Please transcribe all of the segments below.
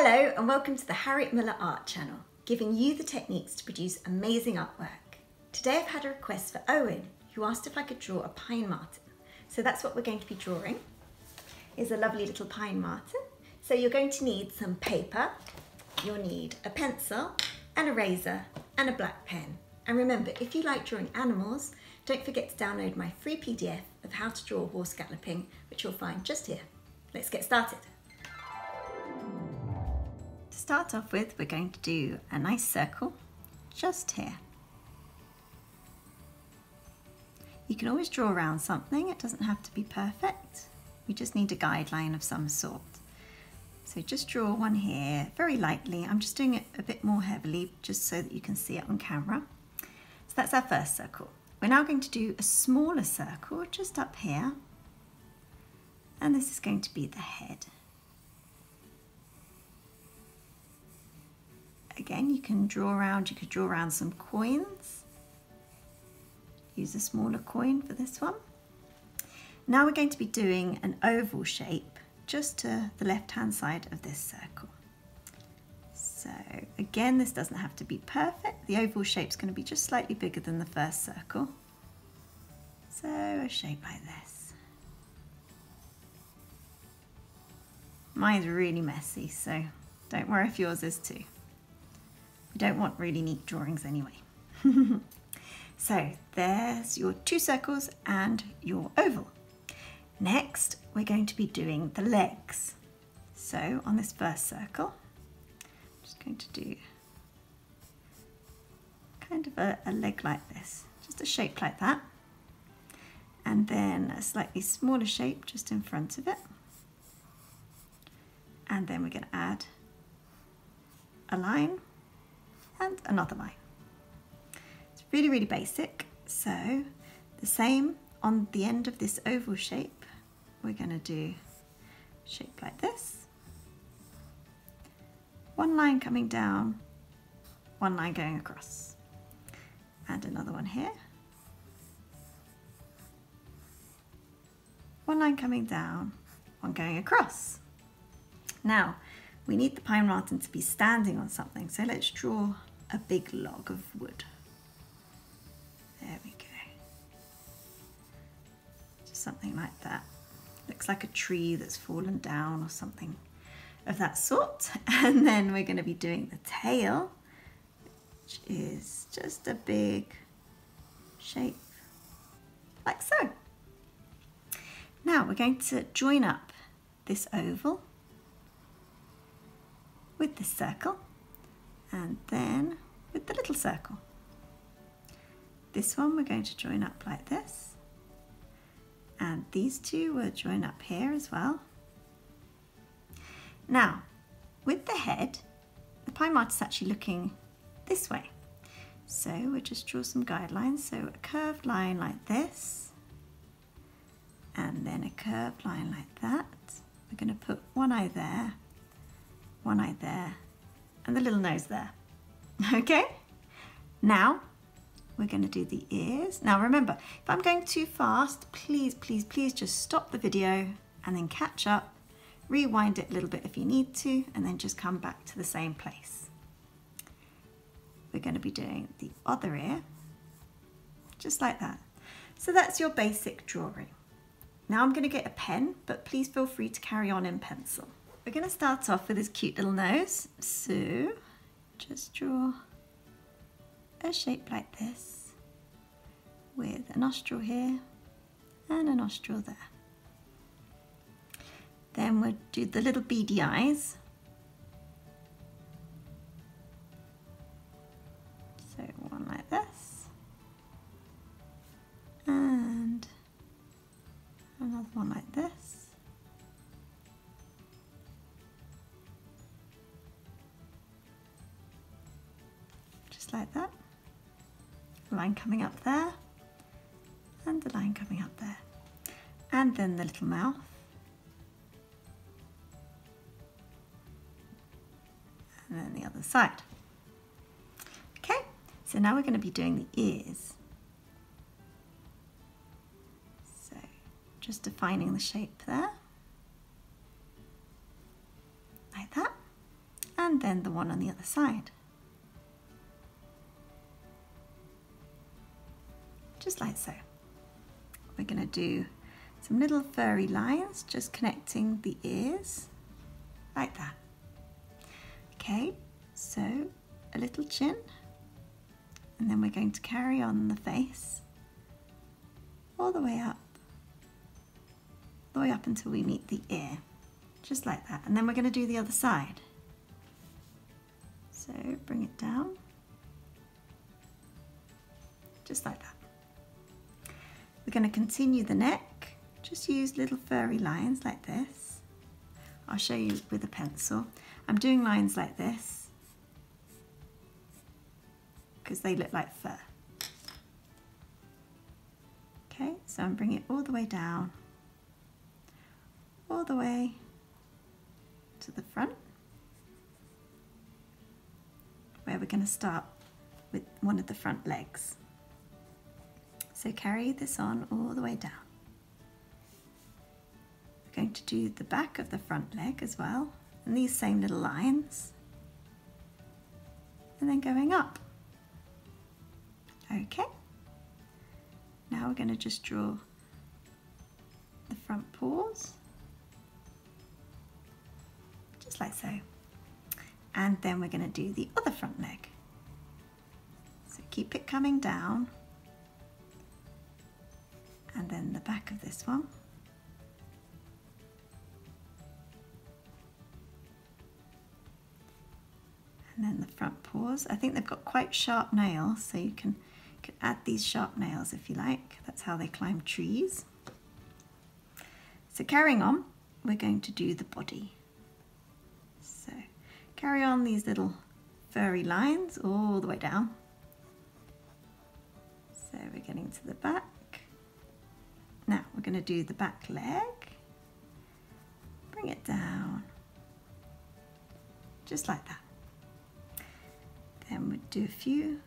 Hello and welcome to the Harriet Miller Art Channel, giving you the techniques to produce amazing artwork. Today I've had a request for Owen, who asked if I could draw a pine marten. So that's what we're going to be drawing, is a lovely little pine marten. So you're going to need some paper, you'll need a pencil, an eraser and a black pen. And remember, if you like drawing animals, don't forget to download my free PDF of how to draw a horse galloping, which you'll find just here. Let's get started. To start off with, we're going to do a nice circle just here. You can always draw around something, it doesn't have to be perfect. We just need a guideline of some sort. So just draw one here very lightly. I'm just doing it a bit more heavily just so that you can see it on camera. So that's our first circle. We're now going to do a smaller circle just up here. And this is going to be the head. Again, you can draw around, you could draw around some coins. Use a smaller coin for this one. Now we're going to be doing an oval shape just to the left-hand side of this circle. So again, this doesn't have to be perfect. The oval shape's going to be just slightly bigger than the first circle. So a shape like this. Mine's really messy, so don't worry if yours is too. We don't want really neat drawings anyway. So there's your two circles and your oval. Next, we're going to be doing the legs. So on this first circle, I'm just going to do kind of a leg like this, just a shape like that. And then a slightly smaller shape just in front of it. And then we're going to add a line and another line. It's really, really basic. So the same on the end of this oval shape, we're going to do a shape like this. One line coming down, one line going across. And another one here. One line coming down, one going across. Now, we need the pine marten to be standing on something, so let's draw a big log of wood. There we go. Just something like that. Looks like a tree that's fallen down or something of that sort. And then we're going to be doing the tail, which is just a big shape like so. Now we're going to join up this oval with this circle and then with the little circle. This one we're going to join up like this, and these two will join up here as well. Now with the head, the pine marten is actually looking this way, so we'll just draw some guidelines. So a curved line like this and then a curved line like that. We're going to put one eye there, one eye there, and the little nose there. Okay, now we're going to do the ears. Now remember, if I'm going too fast, please, please, please just stop the video and then catch up, rewind it a little bit if you need to, and then just come back to the same place. We're going to be doing the other ear, just like that. So that's your basic drawing. Now I'm going to get a pen, but please feel free to carry on in pencil. We're going to start off with his cute little nose, so just draw a shape like this with a nostril here and a nostril there. Then we'll do the little beady eyes. So one like this and another one like this. Like that, a line coming up there and a line coming up there, and then the little mouth, and then the other side. Okay, so now we're going to be doing the ears. So just defining the shape there like that. and then the one on the other side. Just like so. We're going to do some little furry lines just connecting the ears like that. Okay, so a little chin, and then we're going to carry on the face all the way up until we meet the ear, just like that. And then we're going to do the other side. So bring it down, just like that. We're going to continue the neck, just use little furry lines like this. I'll show you with a pencil. I'm doing lines like this because they look like fur. Okay, so I'm bringing it all the way down, all the way to the front, where we're going to start with one of the front legs. So carry this on all the way down. We're going to do the back of the front leg as well, and these same little lines, and then going up. Okay, now we're going to just draw the front paws, just like so, and then we're going to do the other front leg. So keep it coming down, and then the back of this one. And then the front paws. I think they've got quite sharp nails, so you can add these sharp nails if you like. That's how they climb trees. So carrying on, we're going to do the body. So carry on these little furry lines all the way down. So we're getting to the back. Now we're going to do the back leg. Bring it down, just like that. Then we'll do a few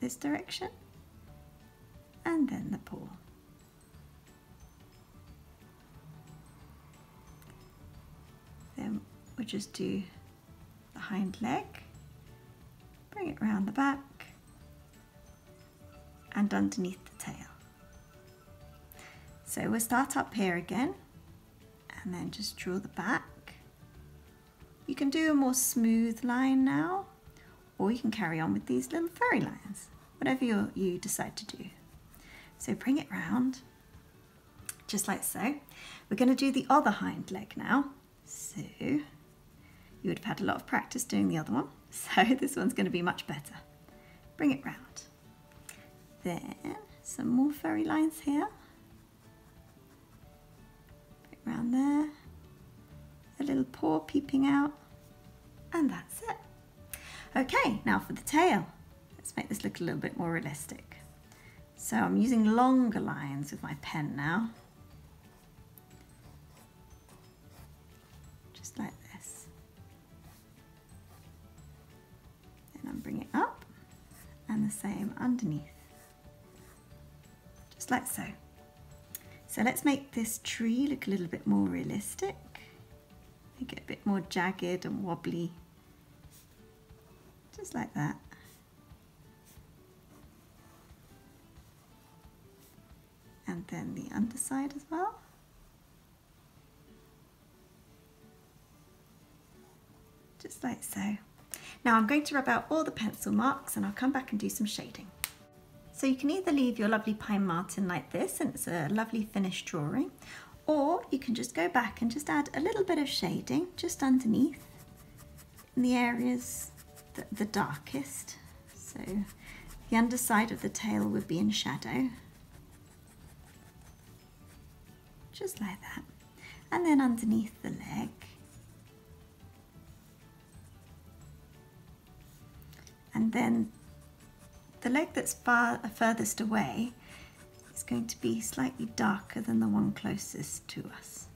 this direction, and then the paw. Then we'll just do the hind leg, bring it round the back, and underneath the tail. So we'll start up here again, and then just draw the back. You can do a more smooth line now, or you can carry on with these little furry lines, whatever you decide to do. So bring it round, just like so. We're going to do the other hind leg now. So you would have had a lot of practice doing the other one, so this one's going to be much better. Bring it round. Then some more furry lines here. Bring it round there. A little paw peeping out, and that's it. Okay, now for the tail. Let's make this look a little bit more realistic. So I'm using longer lines with my pen now. Just like this. Then I'm bringing it up, and the same underneath. Just like so. So let's make this tree look a little bit more realistic. Make it a bit more jagged and wobbly. Just like that. And then the underside as well. Just like so. Now I'm going to rub out all the pencil marks, and I'll come back and do some shading. So you can either leave your lovely pine marten like this, and it's a lovely finished drawing, or you can just go back and just add a little bit of shading just underneath in the areas the darkest. So the underside of the tail would be in shadow, just like that, and then underneath the leg, and then the leg that's furthest away is going to be slightly darker than the one closest to us.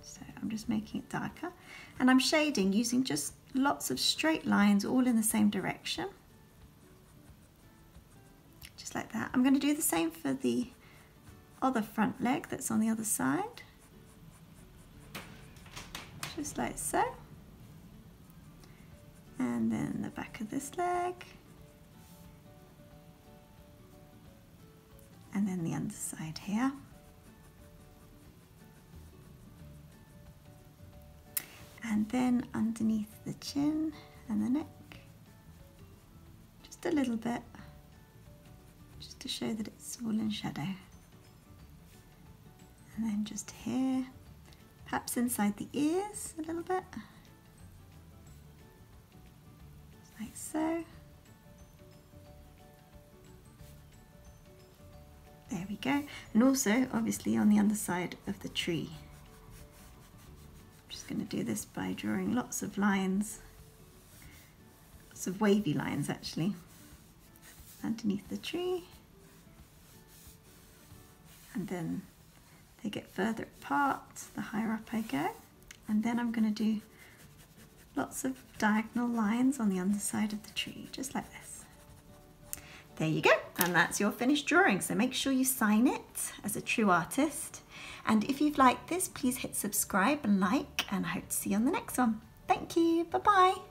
So I'm just making it darker, and I'm shading using just lots of straight lines all in the same direction, just like that. I'm going to do the same for the other front leg that's on the other side, just like so. And then the back of this leg. And then the underside here. And then underneath the chin and the neck. Just a little bit, just to show that it's all in shadow. And then just here, perhaps inside the ears a little bit, like so. There we go. And also, obviously, on the underside of the tree. I'm just going to do this by drawing lots of lines, lots of wavy lines actually, underneath the tree. And then they get further apart the higher up I go. And then I'm going to do lots of diagonal lines on the underside of the tree, just like this. There you go, and that's your finished drawing. So make sure you sign it as a true artist. And if you've liked this, please hit subscribe and like, and I hope to see you on the next one. Thank you, bye-bye.